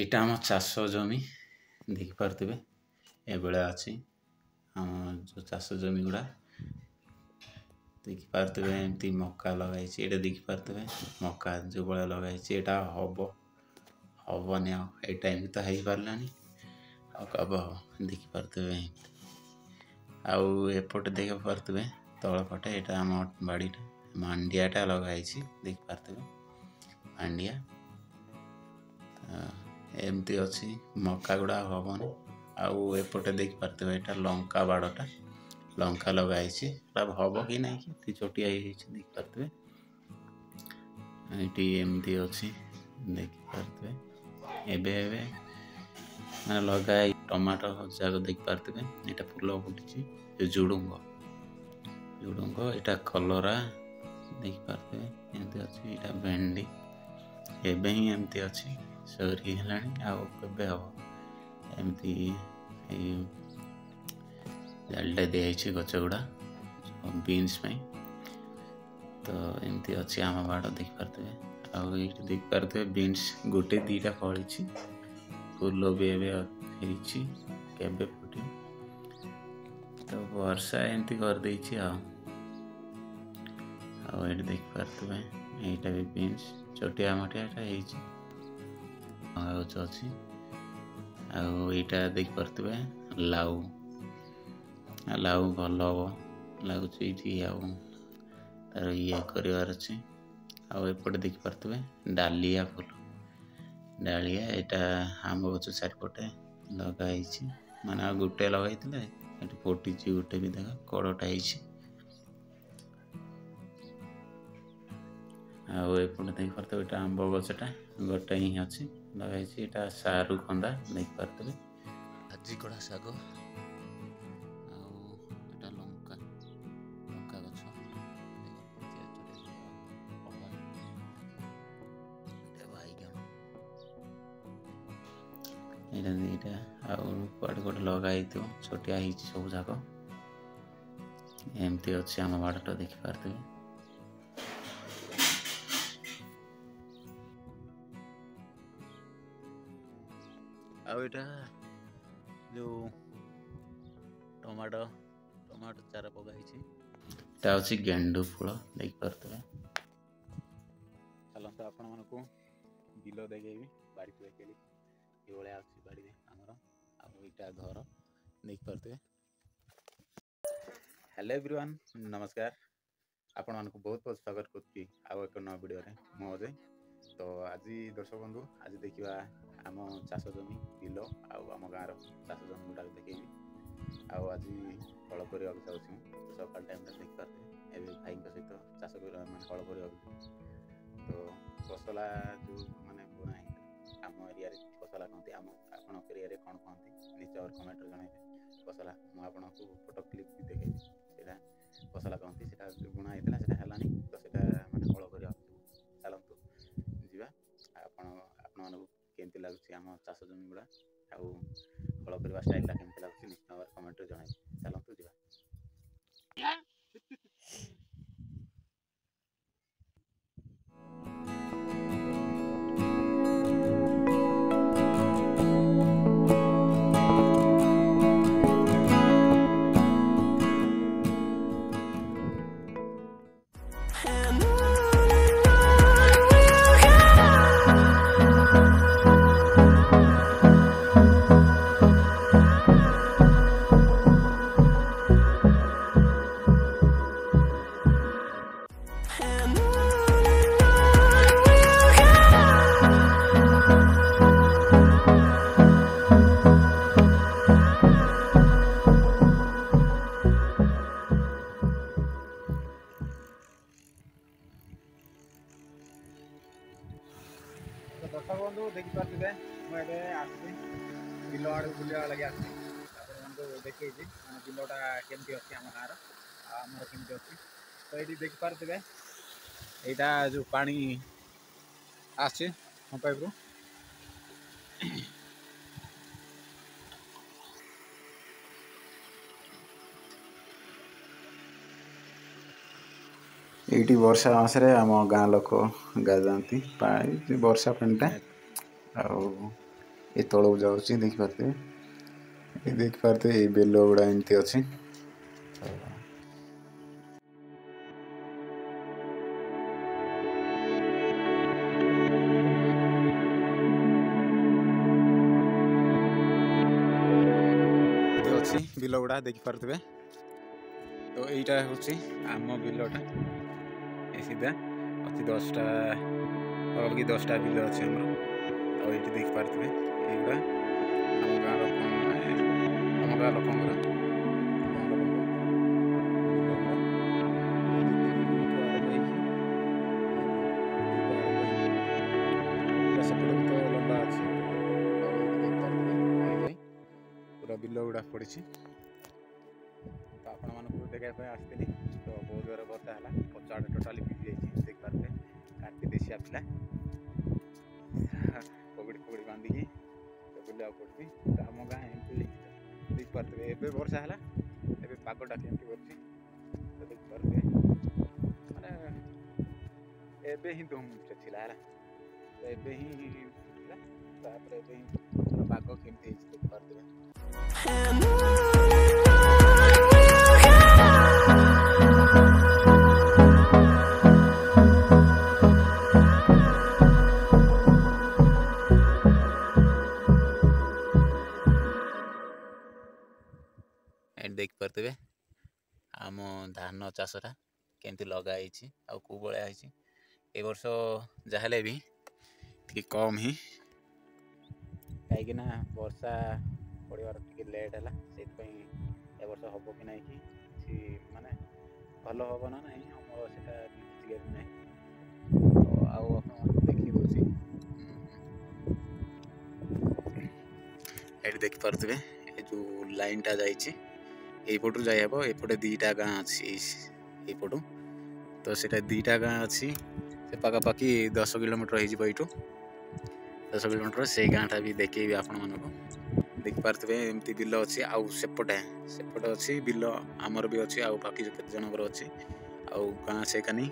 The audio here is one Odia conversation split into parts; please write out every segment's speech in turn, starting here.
ଏଇଟା ଆମ ଚାଷ ଜମି ଦେଖିପାରୁଥିବେ ଏଭଳିଆ ଅଛି ଆମ ଯେଉଁ ଚାଷ ଜମି ଗୁଡ଼ା ଦେଖିପାରୁଥିବେ। ଏମିତି ମକା ଲଗାଇଛି, ଏଇଟା ଦେଖିପାରୁଥିବେ ମକା ଯେଉଁ ଭଳିଆ ଲଗାଇଛି ଏଇଟା ହବନି ଆଉ ଏଇ ଟାଇମ୍ ତ ହେଇପାରିଲାନି ଆଉ କବ ଦେଖିପାରୁଥିବେ। ଆଉ ଏପଟେ ଦେଖିପାରୁଥିବେ ତଳ ପଟେ ଏଇଟା ଆମ ବାଡ଼ିଟା ମାଣ୍ଡିଆଟା ଲଗାଇଛି ଦେଖିପାରୁଥିବେ ମାଣ୍ଡିଆ ଏମିତି ଅଛି। ମକା ଗୁଡ଼ା ହବନି। ଆଉ ଏପଟେ ଦେଖିପାରୁଥିବେ ଏଇଟା ଲଙ୍କା ବାଡ଼ଟା ଲଙ୍କା ଲଗାଇଛି, ହବ କି ନାହିଁ ଏମିତି ଛୋଟିଆ ହେଇଯାଇଛି ଦେଖିପାରୁଥିବେ। ଏଇଠି ଏମିତି ଅଛି ଦେଖିପାରୁଥିବେ। ଏବେ ମାନେ ଲଗାଇ ଟମାଟୋ ଯାକ ଦେଖିପାରୁଥିବେ। ଏଇଟା ଫୁଲ ଫୁଟିଛି ଝୁଡ଼ୁଙ୍ଗ ଏଇଟା କଲରା ଦେଖିପାରୁଥିବେ ଏମିତି ଅଛି। ଏଇଟା ଭେଣ୍ଡି ଏବେ ହିଁ ଏମିତି ଅଛି, ସରି ହେଲାଣି ଆଉ କେବେ ହବ ଏମିତି। ଏଇ ଜାଲିଟା ଦିଆହେଇଛି ଗଛ ଗୁଡ଼ା ବିନ୍ସ ପାଇଁ, ତ ଏମିତି ଅଛି ଆମ ବାଡ଼ ଦେଖିପାରୁଥିବେ। ଆଉ ଏଇଠି ଦେଖିପାରୁଥିବେ ବିନ୍ସ ଗୋଟେ ଦୁଇଟା ଫଳିଛି, ଫୁଲ ବି ଏବେ ହେଇଛି କେବେ ଫୁଟିବ, ତ ବର୍ଷା ଏମିତି କରିଦେଇଛି ଆଉ ଏଇଠି ଦେଖିପାରୁଥିବେ ଏଇଟା ବି ବିନ୍ସ ଛୋଟିଆ ମୋଟିଆଟା ହେଇଛି ଗଛ ଅଛି। ଆଉ ଏଇଟା ଦେଖିପାରୁଥିବେ ଲାଉ ଭଲ ହବ ଲାଗୁଛି ଏଇଠି, ଆଉ ତାର ଇଏ କରିବାର ଅଛି। ଆଉ ଏପଟେ ଦେଖିପାରୁଥିବେ ଡାଲିଆ ଫୁଲ ଏଇଟା ଆମ୍ବ ଗଛ ଚାରିପଟେ ଲଗା ହେଇଛି, ମାନେ ଆଉ ଗୋଟେ ଲଗାଇଥିଲେ ଏଠି ଫୁଟିଛି ଗୋଟେ ବି ଦେଖ କଡ଼ଟା ହେଇଛି। ଆଉ ଏପଟେ ଦେଖିପାରୁଥିବେ ଏଇଟା ଆମ୍ବ ଗଛଟା ଗୋଟେ ହିଁ ଅଛି ଲଗାଇଛି। ଏଇଟା ସାରୁ କନ୍ଦା ଦେଖିପାରୁଥିବେ, ଆଜିକଡ଼ା ଶାଗ। ଆଉ ଏଇଟା ଲଙ୍କା ଗଛ ଏଇଟା ଦିଟା ଆଉ କୁଆଡ଼େ ଗୋଟେ ଲଗା ହେଇଥିବ ଛୋଟିଆ ହେଇଛି ସବୁ ଯାକ ଏମିତି ଅଛି ଆମ ବାଡ଼ଟା ଦେଖିପାରୁଥିବେ। ଆଉ ଏଇଟା ଯେଉଁ ଟମାଟୋ ଚାରା ପକାଇଛି, ଏଇଟା ହେଉଛି ଗେଣ୍ଡୁ ଫୁଳ ଦେଖିପାରୁଥିବେ। ଚାଲନ୍ତୁ ଆପଣମାନଙ୍କୁ ବିଲ ଦେଖେଇବି, ବାଡ଼ିକୁ ଦେଖେଇବି ଏଇଭଳିଆ ଅଛି ବାଡ଼ିରେ ଆମର। ଆଉ ଏଇଟା ଘର ଦେଖିପାରୁଥିବେ। ହ୍ୟାଲୋ ଏଭ୍ରିୱାନ୍, ନମସ୍କାର। ଆପଣମାନଙ୍କୁ ବହୁତ ବହୁତ ସ୍ୱାଗତ କରୁଛି ଆଉ ଏକ ନୂଆ ଭିଡ଼ିଓରେ ମୁଁ ଅଜୟ। ତ ଆଜି ଦର୍ଶକ ବନ୍ଧୁ ଆଜି ଦେଖିବା ଆମ ଚାଷ ଜମି ବିଲ ଆଉ ଆମ ଗାଁର ଚାଷ ଜମି ଗୁଡ଼ାକ ଦେଖେଇବି। ଆଉ ଆଜି ହଳ କରିବାକୁ ଯାଉଛି ମୁଁ, ସକାଳ ଟାଇମ୍ଟା ଦେଖିପାରୁଥିବେ। ଏବେ ଭାଇଙ୍କ ସହିତ ଚାଷ କରିବା ମାନେ ହଳ କରିବାକୁ ଯାଉଛି। ତ ଫସଲା ଯେଉଁ ମାନେ ବୁଣା ହେଇଥିଲା ଆମ ଏରିଆରେ ଫସଲା କହନ୍ତି, ଆପଣଙ୍କ ଏରିଆରେ କ'ଣ କହନ୍ତି ନିଶ୍ଚୟ କମେଣ୍ଟରେ ଜଣାଇବେ। ଫସଲା ମୁଁ ଆପଣଙ୍କୁ ଫଟୋ କ୍ଲିପ୍ ବି ଦେଖେଇବି, ସେଇଟା ଫସଲା କହନ୍ତି। ସେଇଟା ବୁଣା ହେଇଥିଲା ସେଇଟା ହେଲାନି, ତ ସେଇଟା ମାନେ ହଳ କରିବାକୁ ଚାଲନ୍ତୁ ଯିବା। ଆପଣମାନଙ୍କୁ କେମିତି ଲାଗୁଛି ଆମ ଚାଷ ଜମି ଗୁଡ଼ା ଆଉ ହଳ କରିବା ଷ୍ଟାଇଲଟା କେମିତି ଲାଗୁଛି ନିଶ୍ଚୟ ଭାବରେ କମେଣ୍ଟରେ ଜଣାଇବେ। ଚାଲନ୍ତୁ ଯିବା। ଦର୍ଶକ ବନ୍ଧୁ ଦେଖିପାରୁଥିବେ ମୁଁ ଏବେ ଆସିଛି ବିଲ ଆଡ଼କୁ ବୁଲିବା ଲାଗି ଆସିଛି। ଆପଣମାନଙ୍କୁ ଦେଖେଇଛି ମାନେ ବିଲଟା କେମିତି ଅଛି ଆମ ଗାଁର ଆଉ ଆମର କେମିତି ଅଛି। ତ ଏଇଠି ଦେଖିପାରୁଥିବେ ଏଇଟା ଯେଉଁ ପାଣି ଆସିଛି ମୋ ପାଇପ୍ରୁ, ଏଇଠି ବର୍ଷା ମାସରେ ଆମ ଗାଁ ଲୋକ ଗାଧାନ୍ତି ପାଣି ବର୍ଷା ପାଣିଟା। ଆଉ ଏ ତଳକୁ ଯାଉଛି ଦେଖିପାରୁଥିବେ। ଦେଖିପାରୁଥିବେ ଏଇ ବେଲ ଗୁଡ଼ା ଏମିତି ଅଛି। ଅଛି ବିଲ ଗୁଡ଼ା ଦେଖିପାରୁଥିବେ। ତ ଏଇଟା ହେଉଛି ଆମ ବିଲଟା। ସିଧା ଅଛି 10ଟା ପାଖାପାଖି 10ଟା ବିଲ ଅଛି ଆମର। ଆଉ ଏଇଠି ଦେଖିପାରୁଥିବେ ଏଇଗୁଡ଼ା ଆମ ଗାଁ ଲୋକଙ୍କର ପୁରା ବିଲ ଗୁଡ଼ା ପଡ଼ିଛି। ତ ଆପଣମାନଙ୍କୁ ଦେଖିବା ପାଇଁ ଆସିଥିଲି। ତ ବହୁତ ଜୋରରେ ବର୍ଷା ହେଲା, ପଛ ଆଡ଼େ ଟୋଟାଲି ଭିଜି ଯାଇଛି ଦେଖିପାରୁଥିବେ। କାଟି ଦେଶୀ ଆସିଲା ପଗଡ଼ି ବାନ୍ଧିକି ତ ବୁଲିବାକୁ ପଡ଼ୁଛି। ତ ଆମ ଗାଁ ଏମିତି ଦେଖିପାରୁଥିବେ। ଏବେ ବର୍ଷା ହେଲା, ଏବେ ପାଗଟା କେମିତି କରୁଛି ତ ଦେଖିପାରୁଥିବେ। ମାନେ ଏବେ ହିଁ ଥିଲା ହେଲା, ତ ଏବେ ହିଁ ଥିଲା, ତାପରେ ଏବେ ହିଁ ପାଗ କେମିତି ହେଇଛି ଦେଖିପାରୁଥିବେ। ଏଠି ଦେଖିପାରୁଥିବେ ଆମ ଧାନ ଚାଷଟା କେମିତି ଲଗା ହେଇଛି ଆଉ କେଉଁ ଭଳିଆ ହେଇଛି। ଏ ବର୍ଷ ଯାହାହେଲେ ବି ଟିକେ କମ୍ ହିଁ, କାହିଁକିନା ବର୍ଷା ପଡ଼ିବାର ଟିକେ ଲେଟ୍ ହେଲା। ସେଇଥିପାଇଁ ଏ ବର୍ଷ ହେବ କି ନାହିଁ କି କିଛି ମାନେ ଭଲ ହେବ ନା ନାହିଁ ଆମର ସେଇଟା କ୍ଲିୟର ନାହିଁ। ତ ଆଉ ଆପଣମାନଙ୍କୁ ଦେଖି ଦେଉଛି। ଏଠି ଦେଖିପାରୁଥିବେ ଏ ଯେଉଁ ଲାଇନ୍ଟା ଯାଇଛି, ଏଇପଟରୁ ଯାଇହେବ। ଏପଟେ 2ଟା ଗାଁ ଅଛି ଏଇପଟୁ। ତ ସେଇଟା 2ଟା ଗାଁ ଅଛି, ସେ ପାଖାପାଖି 10 କିଲୋମିଟର ହେଇଯିବ ଏଇଠୁ। 10 କିଲୋମିଟର ସେଇ ଗାଁଟା ବି ଦେଖେଇବି ଆପଣମାନଙ୍କୁ। ଦେଖିପାରୁଥିବେ ଏମିତି ବିଲ ଅଛି, ଆଉ ସେପଟେ ଅଛି ବିଲ ଆମର ବି ଅଛି, ଆଉ ବାକି କେତେ ଜଣଙ୍କର ଅଛି। ଆଉ ଗାଁ ସେକାନି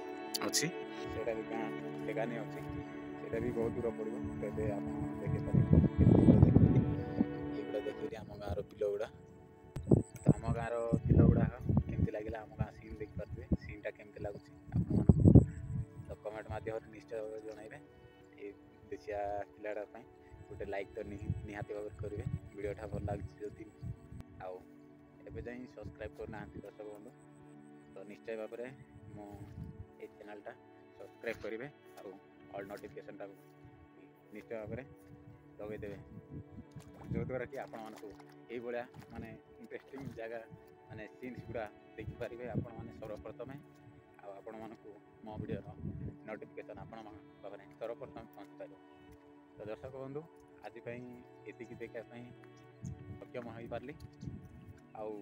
ଅଛି, ସେଇଟା ବି ଗାଁ ସେକାନି ଅଛି, ସେଇଟା ବି ବହୁତ ଦୂର ପଡ଼ିବ। ତ ଏବେ ଆପଣ ଦେଖିପାରିବେ ଏଇଗୁଡ଼ା ଦେଖିକିରି ଆମ ଗାଁର ବିଲ ଗୁଡ଼ା। ତ ଆମ ଗାଁର ବିଲ ଗୁଡ଼ାକ କେମିତି ଲାଗିଲା, ଆମ ଗାଁ ସିନ୍ ଦେଖିପାରୁଥିବେ। ସିନ୍ଟା କେମିତି ଲାଗୁଛି ଆପଣମାନଙ୍କୁ ତ କମେଣ୍ଟ ମାଧ୍ୟମରେ ନିଶ୍ଚୟ ଭାବରେ ଜଣାଇବେ। ଏଇ ଦେଶିଆ ପିଲାଟା ପାଇଁ ଗୋଟେ ଲାଇକ୍ ତ ନିହାତି ଭାବରେ କରିବେ ଭିଡ଼ିଓଟା ଭଲ ଲାଗୁଛି ଯଦି। ଆଉ ଏବେ ଯାଇ ସବସ୍କ୍ରାଇବ୍ କରୁନାହାନ୍ତି ଦର୍ଶକ ବନ୍ଧୁ, ତ ନିଶ୍ଚୟ ଭାବରେ ମୁଁ ଏଇ ଚ୍ୟାନେଲ୍ଟା ସବସ୍କ୍ରାଇବ୍ କରିବେ ଆଉ ଅଲ୍ ନୋଟିଫିକେସନ୍ଟାକୁ ନିଶ୍ଚୟ ଭାବରେ ଲଗାଇଦେବେ, ଯଦ୍ୱାରା କି ଆପଣମାନଙ୍କୁ ଏଇଭଳିଆ ମାନେ ଇଣ୍ଟରେଷ୍ଟିଂ ଜାଗା ମାନେ ସିନ୍ସ ଗୁଡ଼ା ଦେଖିପାରିବେ ଆପଣମାନେ ସର୍ବପ୍ରଥମେ। ଆଉ ଆପଣମାନଙ୍କୁ ମୋ ଭିଡ଼ିଓର ନୋଟିଫିକେସନ୍ ଆପଣମାନଙ୍କ ପାଖରେ ସର୍ବପ୍ରଥମେ ପହଞ୍ଚିପାରିବ। ତ ଦର୍ଶକ ବନ୍ଧୁ ଆଜି ପାଇଁ ଏତିକି ଦେଖିବା ପାଇଁ ସକ୍ଷମ ହୋଇପାରିଲି। ଆଉ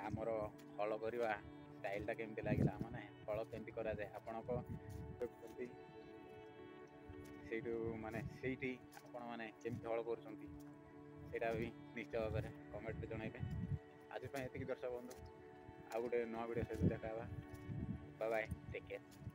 ଆମର ହଳ କରିବା ଷ୍ଟାଇଲ୍ଟା କେମିତି ଲାଗିଲା, ମାନେ ହଳ କେମିତି କରାଯାଏ ଆପଣଙ୍କ ଦେଖୁଛନ୍ତି ସେଇଠୁ, ମାନେ ସେଇଠି ଆପଣମାନେ କେମିତି ହଳ କରୁଛନ୍ତି ସେଇଟା ବି ନିଶ୍ଚୟ ଭାବରେ କମେଣ୍ଟରେ ଜଣାଇବେ। ଆଜି ପାଇଁ ଏତିକି ଦର୍ଶକ ବନ୍ଧୁ, ଆଉ ଗୋଟେ ନୂଆ ଭିଡ଼ିଓ ସହିତ ଦେଖା ହେବା। Bye bye, take care.